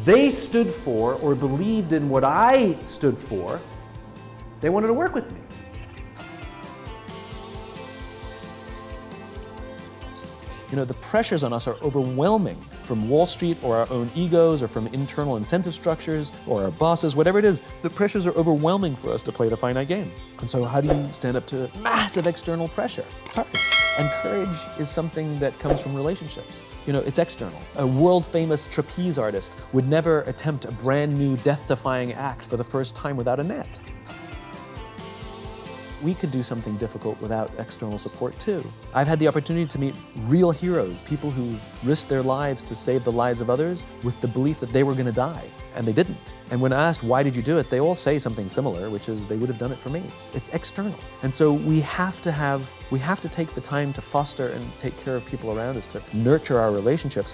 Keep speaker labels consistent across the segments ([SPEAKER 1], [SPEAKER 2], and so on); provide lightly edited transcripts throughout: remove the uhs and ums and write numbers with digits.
[SPEAKER 1] they stood for or believed in what I stood for, they wanted to work with me. You know, the pressures on us are overwhelming from Wall Street or our own egos or from internal incentive structures or our bosses, whatever it is, the pressures are overwhelming for us to play the finite game. And so how do you stand up to massive external pressure? Courage. And courage is something that comes from relationships. You know, it's external. A world-famous trapeze artist would never attempt a brand new death-defying act for the first time without a net. We could do something difficult without external support too. I've had the opportunity to meet real heroes, people who risked their lives to save the lives of others with the belief that they were going to die, and they didn't. And when asked, why did you do it, they all say something similar, which is they would have done it for me. It's external. And so we have to take the time to foster and take care of people around us, to nurture our relationships.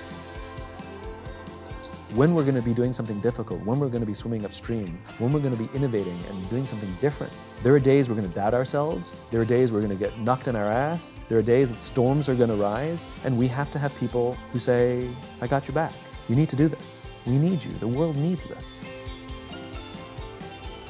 [SPEAKER 1] When we're going to be doing something difficult, when we're going to be swimming upstream, when we're going to be innovating and doing something different, there are days we're going to doubt ourselves, there are days we're going to get knocked in our ass, there are days that storms are going to rise, and we have to have people who say, I got your back. You need to do this. We need you. The world needs this.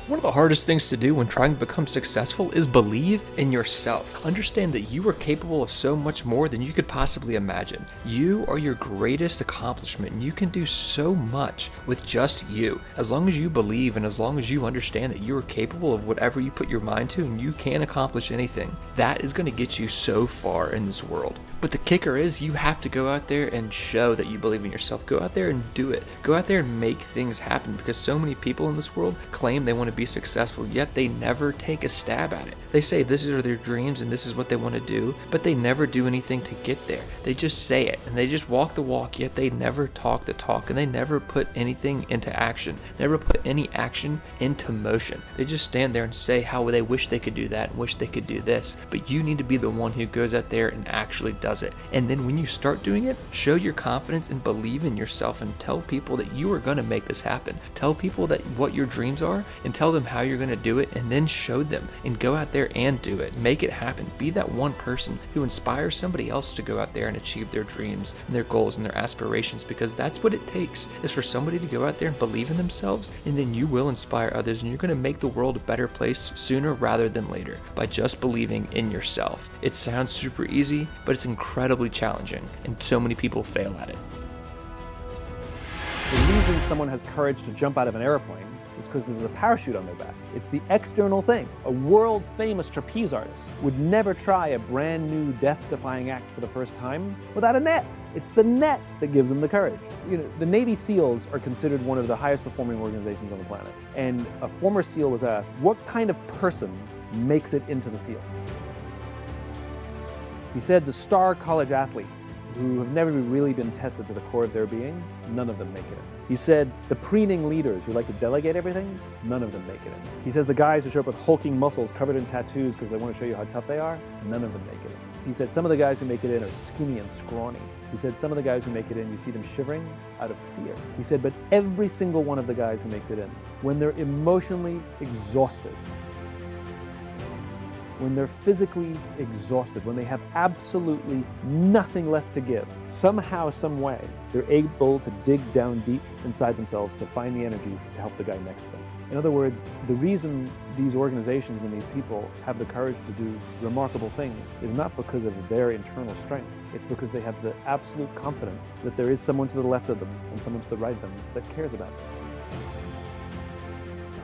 [SPEAKER 2] One of the hardest things to do when trying to become successful is believe in yourself. Understand that you are capable of so much more than you could possibly imagine. You are your greatest accomplishment, and you can do so much with just you. As long as you believe and as long as you understand that you are capable of whatever you put your mind to and you can accomplish anything, that is going to get you so far in this world. But the kicker is you have to go out there and show that you believe in yourself. Go out there and do it. Go out there and make things happen, because so many people in this world claim they want to be successful, yet they never take a stab at it. They say this are their dreams and this is what they want to do, but they never do anything to get there. They just say it and they just walk the walk, yet they never talk the talk, and they never put anything into action, never put any action into motion. They just stand there and say how they wish they could do that and wish they could do this, but you need to be the one who goes out there and actually does it. And then when you start doing it, show your confidence and believe in yourself and tell people that you are going to make this happen. Tell people that what your dreams are and tell them how you're going to do it, and then show them and go out there and do it. Make it happen. Be that one person who inspires somebody else to go out there and achieve their dreams and their goals and their aspirations, because that's what it takes, is for somebody to go out there and believe in themselves, and then you will inspire others, and you're going to make the world a better place sooner rather than later by just believing in yourself. It sounds super easy, but it's incredibly challenging, and so many people fail at it.
[SPEAKER 1] The reason someone has courage to jump out of an airplane is because there's a parachute on their back. It's the external thing. A world-famous trapeze artist would never try a brand new death-defying act for the first time without a net. It's the net that gives them the courage. You know, the Navy SEALs are considered one of the highest performing organizations on the planet. And a former SEAL was asked, what kind of person makes it into the SEALs? He said the star college athletes who have never really been tested to the core of their being, none of them make it in. He said the preening leaders who like to delegate everything, none of them make it in. He says the guys who show up with hulking muscles covered in tattoos because they want to show you how tough they are, none of them make it in. He said some of the guys who make it in are skinny and scrawny. He said some of the guys who make it in, you see them shivering out of fear. He said, but every single one of the guys who makes it in, when they're emotionally exhausted, when they're physically exhausted, when they have absolutely nothing left to give, somehow, some way, they're able to dig down deep inside themselves to find the energy to help the guy next to them. In other words, the reason these organizations and these people have the courage to do remarkable things is not because of their internal strength. It's because they have the absolute confidence that there is someone to the left of them and someone to the right of them that cares about them.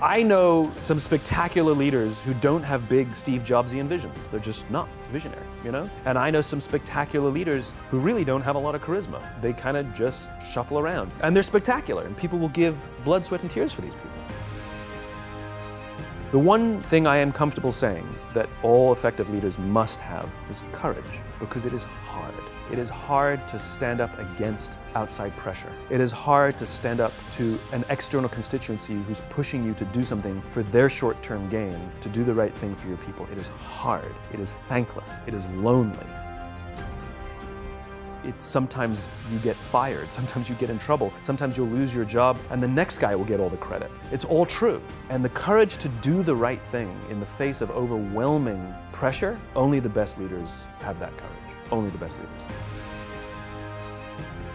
[SPEAKER 1] I know some spectacular leaders who don't have big Steve Jobsian visions. They're just not visionary, you know? And I know some spectacular leaders who really don't have a lot of charisma. They kind of just shuffle around. And they're spectacular, and people will give blood, sweat, and tears for these people. The one thing I am comfortable saying that all effective leaders must have is courage, because it is hard. It is hard to stand up against outside pressure. It is hard to stand up to an external constituency who's pushing you to do something for their short-term gain, to do the right thing for your people. It is hard. It is thankless. It is lonely. It's sometimes you get fired, sometimes you get in trouble, sometimes you'll lose your job and the next guy will get all the credit. It's all true. And the courage to do the right thing in the face of overwhelming pressure, only the best leaders have that courage. Only the best leaders.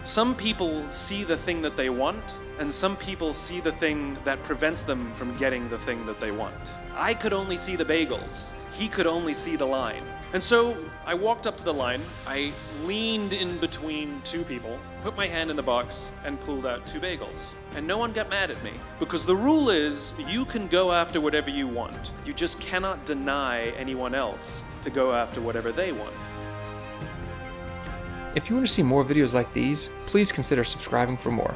[SPEAKER 3] Some people see the thing that they want, and some people see the thing that prevents them from getting the thing that they want. I could only see the bagels. He could only see the line. And so I walked up to the line, I leaned in between two people, put my hand in the box, and pulled out two bagels. And no one got mad at me, because the rule is you can go after whatever you want. You just cannot deny anyone else to go after whatever they want.
[SPEAKER 2] If you want to see more videos like these, please consider subscribing for more.